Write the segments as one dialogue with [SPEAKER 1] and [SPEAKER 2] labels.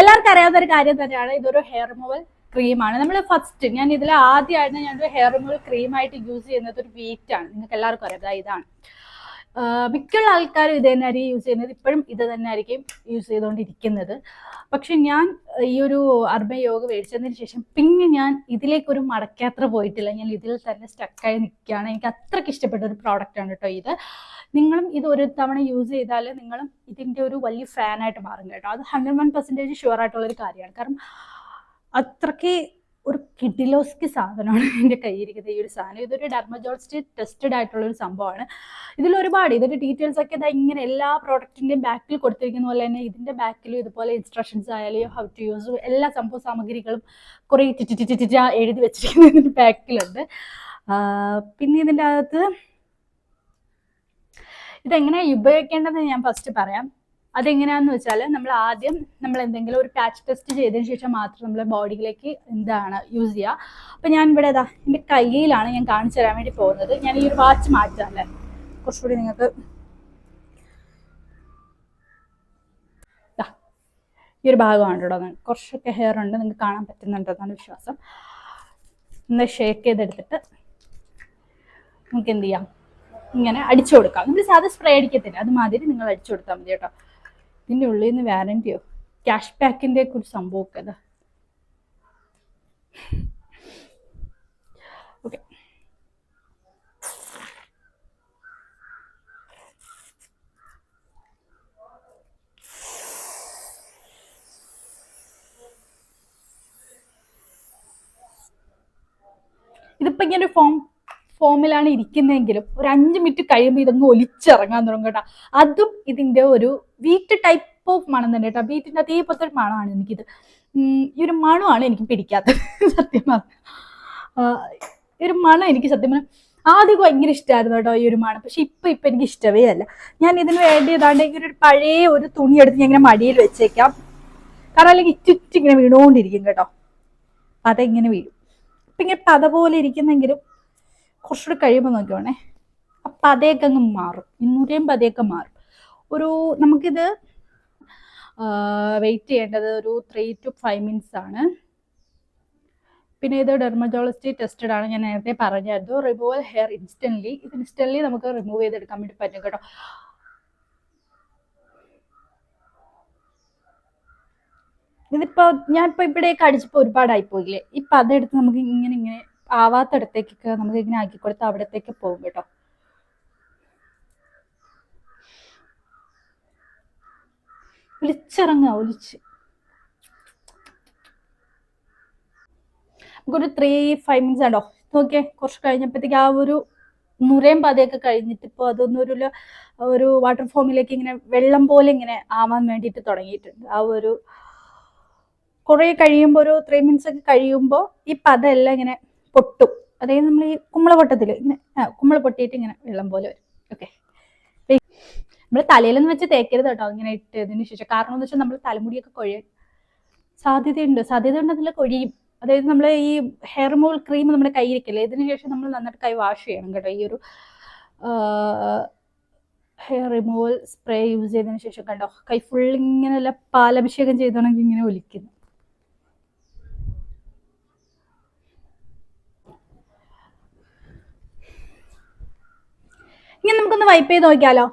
[SPEAKER 1] എല്ലാവർക്കും അറിയാവുന്ന ഒരു കാര്യം തന്നെയാണ്, ഇതൊരു ഹെയർ റിമൂവൽ ക്രീമാണ്. നമ്മൾ ഫസ്റ്റ് ഞാൻ ഇതിൽ ആദ്യമായിട്ട് ഞാനൊരു ഹെയർ റിമൂവൽ ക്രീമായിട്ട് യൂസ് ചെയ്യുന്നത് ഒരു വീറ്റ് ആണ്. നിങ്ങൾക്ക് എല്ലാവർക്കും അറിയാം, ഇതാണ്. മിക്കുള്ള ആൾക്കാരും ഇത് തന്നെ ആയിരിക്കും യൂസ് ചെയ്യുന്നത്. ഇപ്പോഴും ഇത് തന്നെ ആയിരിക്കും യൂസ് ചെയ്തുകൊണ്ടിരിക്കുന്നത്. പക്ഷെ ഞാൻ ഈ ഒരു അർബൻ യോഗ മേടിച്ചതിന് ശേഷം പിന്നെ ഞാൻ ഇതിലേക്കൊരു മടക്കയാത്ര പോയിട്ടില്ല. ഞാൻ ഇതിൽ തന്നെ സ്റ്റക്കായി നിൽക്കുകയാണ്. എനിക്ക് അത്രയ്ക്ക് ഇഷ്ടപ്പെട്ട ഒരു പ്രോഡക്റ്റാണ് കേട്ടോ ഇത്. നിങ്ങളും ഇത് ഒരു തവണ യൂസ് ചെയ്താൽ നിങ്ങളും ഇതിൻ്റെ ഒരു വലിയ ഫാനായിട്ട് മാറും കേട്ടോ. അത് 101% ഷുവർ ആയിട്ടുള്ളൊരു കാര്യമാണ്. കാരണം അത്രയ്ക്ക് ഒരു കിഡിലോസ്കി സാധനമാണ് എൻ്റെ കയ്യിരിക്കുന്നത് ഈ ഒരു സാധനം. ഇതൊരു ഡെർമറ്റോളജിസ്റ്റ് ടെസ്റ്റഡ് ആയിട്ടുള്ള ഒരു സംഭവമാണ്. ഇതിൽ ഒരുപാട് ഇതിൻ്റെ ഡീറ്റെയിൽസ് ഒക്കെ ഇതാ ഇങ്ങനെ എല്ലാ പ്രോഡക്റ്റിൻ്റെയും ബാക്കിൽ കൊടുത്തിരിക്കുന്ന പോലെ തന്നെ ഇതിൻ്റെ ബാക്കിലും ഇതുപോലെ ഇൻസ്ട്രക്ഷൻസ് ആയാലും ഹൗ ടു യൂസ് എല്ലാ സംഭവ സാമഗ്രികളും കുറേ എഴുതി വെച്ചിരിക്കുന്നതിൻ്റെ ബാക്കിലുണ്ട്. പിന്നെ ഇതിൻ്റെ അകത്ത് ഇതെങ്ങനെയാണ് ഉപയോഗിക്കേണ്ടതെന്ന് ഞാൻ ഫസ്റ്റ് പറയാം. അതെങ്ങനെയാണെന്ന് വെച്ചാൽ നമ്മൾ എന്തെങ്കിലും ഒരു പാച്ച് ടെസ്റ്റ് ചെയ്തതിന് ശേഷം മാത്രം നമ്മൾ ബോഡിയിലേക്ക് യൂസ് ചെയ്യുക. അപ്പം ഞാൻ ഇവിടെ എൻ്റെ കയ്യിലാണ് ഞാൻ കാണിച്ചു തരാൻ വേണ്ടി പോകുന്നത്. ഞാൻ ഈ ഒരു വാച്ച് മാറ്റാം അല്ലേ, കുറച്ചുകൂടി നിങ്ങൾക്ക് ഈ ഒരു ഭാഗമാണ് കേട്ടോ. കുറച്ചൊക്കെ ഹെയർ ഉണ്ട്, നിങ്ങൾക്ക് കാണാൻ പറ്റുന്നുണ്ടെന്നാണ് വിശ്വാസം. ഒന്ന് ഷേക്ക് ചെയ്തെടുത്തിട്ട് നമുക്ക് എന്ത് ചെയ്യാം, ഇങ്ങനെ അടിച്ചു കൊടുക്കാം. നമ്മൾ സാധാ സ്പ്രേ അടിക്കത്തില്ല, അതുമാതിരി നിങ്ങൾ അടിച്ചു കൊടുത്താൽ മതി കേട്ടോ. ഇതിൻ്റെ ഉള്ളിൽ നിന്ന് വാറൻറ്റിയോ ക്യാഷ് ബാക്കിൻ്റെ ഒക്കെ ഒരു സംഭവമൊക്കെ അതാ. ഓക്കെ, ഇതിപ്പോൾ ഇങ്ങനെ ഫോമിലാണ് ഇരിക്കുന്നതെങ്കിലും ഒരു 5 മിനിറ്റ് കഴിയുമ്പോൾ ഇതങ്ങ് ഒലിച്ചിറങ്ങാൻ തുടങ്ങും കേട്ടോ. അതും ഇതിൻ്റെ ഒരു വീറ്റ് ടൈപ്പ് ഓഫ് മണം തന്നെ കേട്ടോ. വീറ്റിൻ്റെ അതേപോലത്തെ ഒരു മണമാണ് എനിക്കിത്. ഈ ഒരു മണമാണ് എനിക്ക് പിടിക്കാത്തത് സത്യം പറഞ്ഞാൽ. ഈ ഒരു മണം എനിക്ക് സത്യം പറഞ്ഞാൽ ആദ്യം ഭയങ്കര ഇഷ്ടമായിരുന്നു കേട്ടോ ഈ ഒരു മണം. പക്ഷെ ഇപ്പം എനിക്ക് ഇഷ്ടമേ അല്ല. ഞാൻ ഇതിന് വേണ്ടി ഏതാണ്ട് ഒരു പഴയ ഒരു തുണി എടുത്ത് ഞാൻ ഇങ്ങനെ മടിയിൽ വെച്ചേക്കാം. കാരണം അല്ലെങ്കിൽ ഇങ്ങനെ വീണുകൊണ്ടിരിക്കും കേട്ടോ. അതെങ്ങനെ വീഴും. ഇപ്പം ഇങ്ങനെ പത പോലെ ഇരിക്കുന്നെങ്കിലും കുറച്ചുകൂടി കഴിയുമ്പോൾ നോക്കിയോണേ ആ പതയൊക്കെ അങ്ങ് മാറും. 200 പതയൊക്കെ മാറും. നമുക്കിത് വെയിറ്റ് ചെയ്യേണ്ടത് ഒരു 3 to 5 minutes ആണ്. പിന്നെ ഇത് ഡെർമറ്റോളജി ടെസ്റ്റഡ് ആണ്. ഞാൻ നേരത്തെ പറഞ്ഞായിരുന്നു റിമൂവൽ ഹെയർ ഇൻസ്റ്റന്റ്ലി. ഇത് ഇൻസ്റ്റന്റ്ലി നമുക്ക് റിമൂവ് ചെയ്തെടുക്കാൻ വേണ്ടി പറ്റും കേട്ടോ. ഇതിപ്പോൾ ഞാനിപ്പോൾ ഇവിടെയൊക്കെ അടിച്ചപ്പോൾ ഒരുപാടായിപ്പോയില്ലേ. ഇപ്പം അതെടുത്ത് നമുക്ക് ഇങ്ങനെ ആവാത്തടത്തേക്കൊക്കെ നമുക്ക് ഇങ്ങനെ ആക്കി കൊടുത്ത് അവിടത്തേക്ക് പോകും കേട്ടോ. ഒലിച്ച് നമുക്കൊരു 3-5 minutes ആണോ നോക്കിയേ. കുറച്ച് കഴിഞ്ഞപ്പോഴത്തേക്ക് ആ ഒരു 100 പതയൊക്കെ കഴിഞ്ഞിട്ട് ഇപ്പോൾ അതൊന്നും ഒരു വാട്ടർ ഫോമിലേക്ക് ഇങ്ങനെ വെള്ളം പോലെ ഇങ്ങനെ ആവാൻ വേണ്ടിയിട്ട് തുടങ്ങിയിട്ടുണ്ട്. ആ ഒരു കുറേ കഴിയുമ്പോൾ ഒരു 3 minutes ഒക്കെ കഴിയുമ്പോൾ ഈ പത എല്ലാം ഇങ്ങനെ പൊട്ടും. അതായത് നമ്മൾ ഈ കുമ്പള പൊട്ടത്തിൽ ഇങ്ങനെ കുമ്പള പൊട്ടിയിട്ട് ഇങ്ങനെ വെള്ളം പോലെ വരും. ഓക്കെ, നമ്മൾ തലയിലൊന്നും വെച്ച് തേക്കരുത് കേട്ടോ ഇങ്ങനെ ഇട്ടതിന് ശേഷം. കാരണം എന്ന് വെച്ചാൽ നമ്മൾ തലമുടിയൊക്കെ കൊഴിയാൻ സാധ്യതയുണ്ട്. അതിൽ കൊഴിയും. അതായത് നമ്മൾ ഈ ഹെയർ റിമൂവൽ ക്രീം നമ്മുടെ കയ്യിരിക്കില്ലേ, ഇതിന് ശേഷം നമ്മൾ നന്നായിട്ട് കൈ വാഷ് ചെയ്യണം കേട്ടോ. ഈ ഒരു ഹെയർ റിമൂവൽ സ്പ്രേ യൂസ് ചെയ്തതിന് ശേഷം കണ്ടോ കൈ ഫുൾ ഇങ്ങനെയല്ല പാലഭിഷേകം ചെയ്തോണെങ്കിൽ ഇങ്ങനെ ഒലിക്കുന്നു. ഇങ്ങനെ നമുക്കൊന്ന് വൈപ്പ് ചെയ്ത് നോക്കിയാലോ.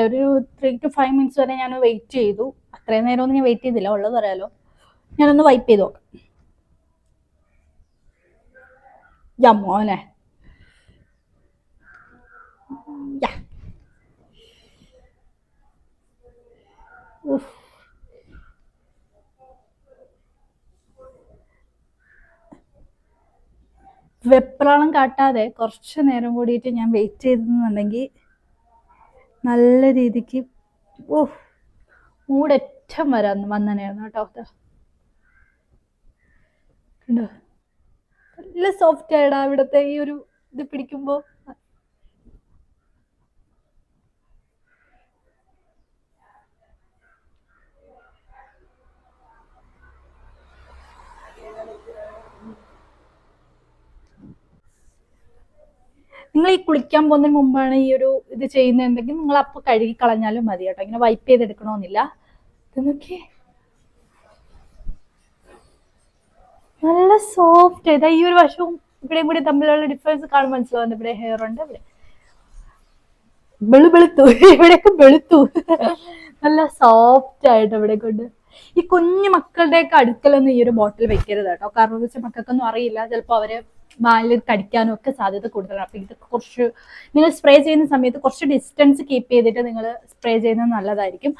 [SPEAKER 1] ഒരു 3 to 5 minutes വരെ ഞാൻ വെയിറ്റ് ചെയ്തു. അത്രയും നേരമൊന്നും ഞാൻ വെയിറ്റ് ചെയ്തില്ല, ഉള്ളത് പറയാലോ. ഞാനൊന്ന് വൈപ്പ് ചെയ്ത് നോക്കാം. മോനെ വെപ്രാളം കാട്ടാതെ കുറച്ച് നേരം കൂടിയിട്ട് ഞാൻ വെയിറ്റ് ചെയ്തെന്നുണ്ടെങ്കിൽ നല്ല രീതിക്ക് മൂടറ്റം വന്നനായിരുന്നു കേട്ടോ. കണ്ടോ നല്ല സോഫ്റ്റ് ആയിടാ ഇവിടുത്തെ ഈ ഒരു ഇത് പിടിക്കുമ്പോൾ. നിങ്ങൾ ഈ കുളിക്കാൻ പോകുന്നതിന് മുമ്പാണ് ഈ ഒരു ഇത് ചെയ്യുന്നതെങ്കിൽ നിങ്ങൾ അപ്പോൾ കഴുകി കളഞ്ഞാലും മതി കേട്ടോ. ഇങ്ങനെ വൈപ്പ് ചെയ്തെടുക്കണമെന്നില്ല. ഇത് നോക്കിയേ നല്ല സോഫ്റ്റ്. ഇതാ ഈ ഒരു വശവും ഇവിടെയും കൂടി തമ്മിലുള്ള ഡിഫറൻസ് കാണുമ്പോൾ മനസ്സിലാവുന്നത്. ഇവിടെ ഹെയർ ഉണ്ട്, ഇവിടെ വെളുത്തു, ഇവിടെയൊക്കെ വെളുത്തു. നല്ല സോഫ്റ്റ് ആയിട്ട് ഇവിടെ കൊണ്ട്. ഈ കുഞ്ഞു മക്കളുടെയൊക്കെ അടുക്കലൊന്നും ഈ ഒരു ബോട്ടിൽ വെക്കരുത് കേട്ടോ. കാരണം എന്ന് വെച്ചാൽ മക്കൾക്കൊന്നും അറിയില്ല, ചിലപ്പോൾ അവര് വായിൽ കടിക്കാനും ഒക്കെ സാധ്യത കൂടുതലാണ്. അപ്പൊ ഇതൊക്കെ കുറച്ച് നിങ്ങൾ സ്പ്രേ ചെയ്യുന്ന സമയത്ത് കുറച്ച് ഡിസ്റ്റൻസ് കീപ്പ് ചെയ്തിട്ട് നിങ്ങൾ സ്പ്രേ ചെയ്യുന്നത് നല്ലതായിരിക്കും.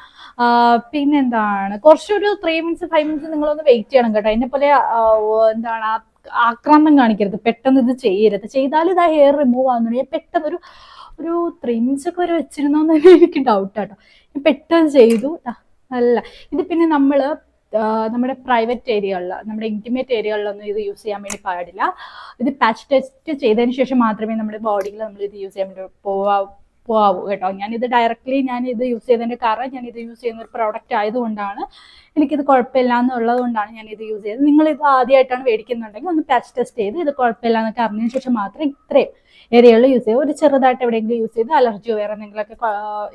[SPEAKER 1] പിന്നെന്താണ്, കുറച്ചൊരു 3 മിനിറ്റ്സ് 5 മിനിറ്റ്സ് നിങ്ങളൊന്ന് വെയിറ്റ് ചെയ്യണം കേട്ടോ. അതിനെ പോലെ എന്താണ് ആക്രാന്തം കാണിക്കരുത്, പെട്ടെന്ന് ഇത് ചെയ്യരുത്. ചെയ്താൽ ഇതാ ഹെയർ റിമൂവ് ആവുന്നുണ്ടെങ്കിൽ പെട്ടെന്ന് ഒരു 3 മിനിറ്റ്സ് ഒക്കെ വരെ വെച്ചിരുന്നോന്ന് എനിക്ക് ഡൗട്ട് ആട്ടോ. പെട്ടെന്ന് ചെയ്തു. അല്ല ഇത് പിന്നെ നമ്മുടെ പ്രൈവറ്റ് ഏരിയകളിൽ, നമ്മുടെ ഇന്റിമേറ്റ് ഏരിയകളിലൊന്നും ഇത് യൂസ് ചെയ്യാൻ വേണ്ടി പാടില്ല. ഇത് പാച്ച് ടെസ്റ്റ് ചെയ്തതിന് ശേഷം മാത്രമേ നമ്മുടെ ബോഡിയിൽ നമ്മൾ ഇത് യൂസ് ചെയ്യാൻ വേണ്ടി പോവാവൂ കേട്ടോ. ഞാനിത് ഡയറക്റ്റ്ലി ഇത് യൂസ് ചെയ്തതിന്റെ കാരണം ഞാൻ ഇത് യൂസ് ചെയ്യുന്ന ഒരു പ്രോഡക്റ്റ് ആയതുകൊണ്ടാണ്, എനിക്കിത് കുഴപ്പമില്ല എന്നുള്ളത് കൊണ്ടാണ് ഞാൻ ഇത് യൂസ് ചെയ്തത്. നിങ്ങൾ ഇത് ആദ്യമായിട്ടാണ് മേടിക്കുന്നുണ്ടെങ്കിൽ ഒന്ന് പാച്ച് ടെസ്റ്റ് ചെയ്ത് ഇത് കുഴപ്പമില്ല എന്നൊക്കെ അറിഞ്ഞതിന് ശേഷം മാത്രം ഇത്രയും ഏരിയകളിൽ യൂസ് ചെയ്യുക. ഒരു ചെറുതായിട്ട് എവിടെയെങ്കിലും യൂസ് ചെയ്ത് അലർജിയോ വേറെ എന്തെങ്കിലുമൊക്കെ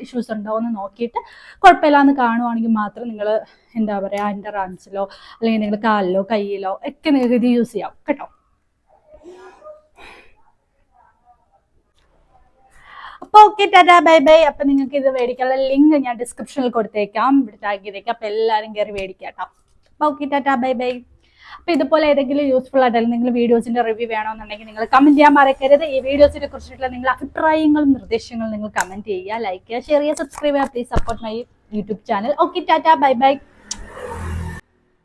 [SPEAKER 1] ഇഷ്യൂസ് ഉണ്ടോ എന്ന് നോക്കിയിട്ട് കുഴപ്പമില്ല എന്ന് കാണുവാണെങ്കിൽ മാത്രം നിങ്ങൾ എന്താ പറയുക അണ്ടർ ആംസിലോ അല്ലെങ്കിൽ നിങ്ങൾ കാലിലോ കയ്യിലോ ഒക്കെ നിങ്ങൾക്ക് ഇത് യൂസ് ചെയ്യാം കേട്ടോ. അപ്പൊ ഓക്കെ, ടാറ്റാ ബൈ ബൈ. അപ്പൊ നിങ്ങൾക്ക് ഇത് മേടിക്കാനുള്ള ലിങ്ക് ഞാൻ ഡിസ്ക്രിപ്ഷനിൽ കൊടുത്തേക്കാം, ഇവിടെ ടാഗ് ചെയ്തേക്കാം. അപ്പൊ എല്ലാവരും കയറി മേടിക്കാം കേട്ടോ. അപ്പൊ ഓക്കെ, ടാറ്റാ ബൈ ബൈ. അപ്പൊ ഇതുപോലെ ഏതെങ്കിലും യൂസ്ഫുൾ ആയിട്ട് നിങ്ങൾ വീഡിയോസിന്റെ റിവ്യൂ വേണമെന്നുണ്ടെങ്കിൽ നിങ്ങൾ കമന്റ് ചെയ്യാൻ മറക്കരുത്. ഈ വീഡിയോസിനെ കുറിച്ചിട്ടുള്ള നിങ്ങളുടെ അഭിപ്രായങ്ങളും നിർദ്ദേശങ്ങളും നിങ്ങൾ കമന്റ് ചെയ്യുക, ലൈക്ക് ചെയ്യുക, ഷെയർ ചെയ്യുക, സബ്സ്ക്രൈബ് ചെയ്യുക. Please support my YouTube channel. Okay, tata bye bye.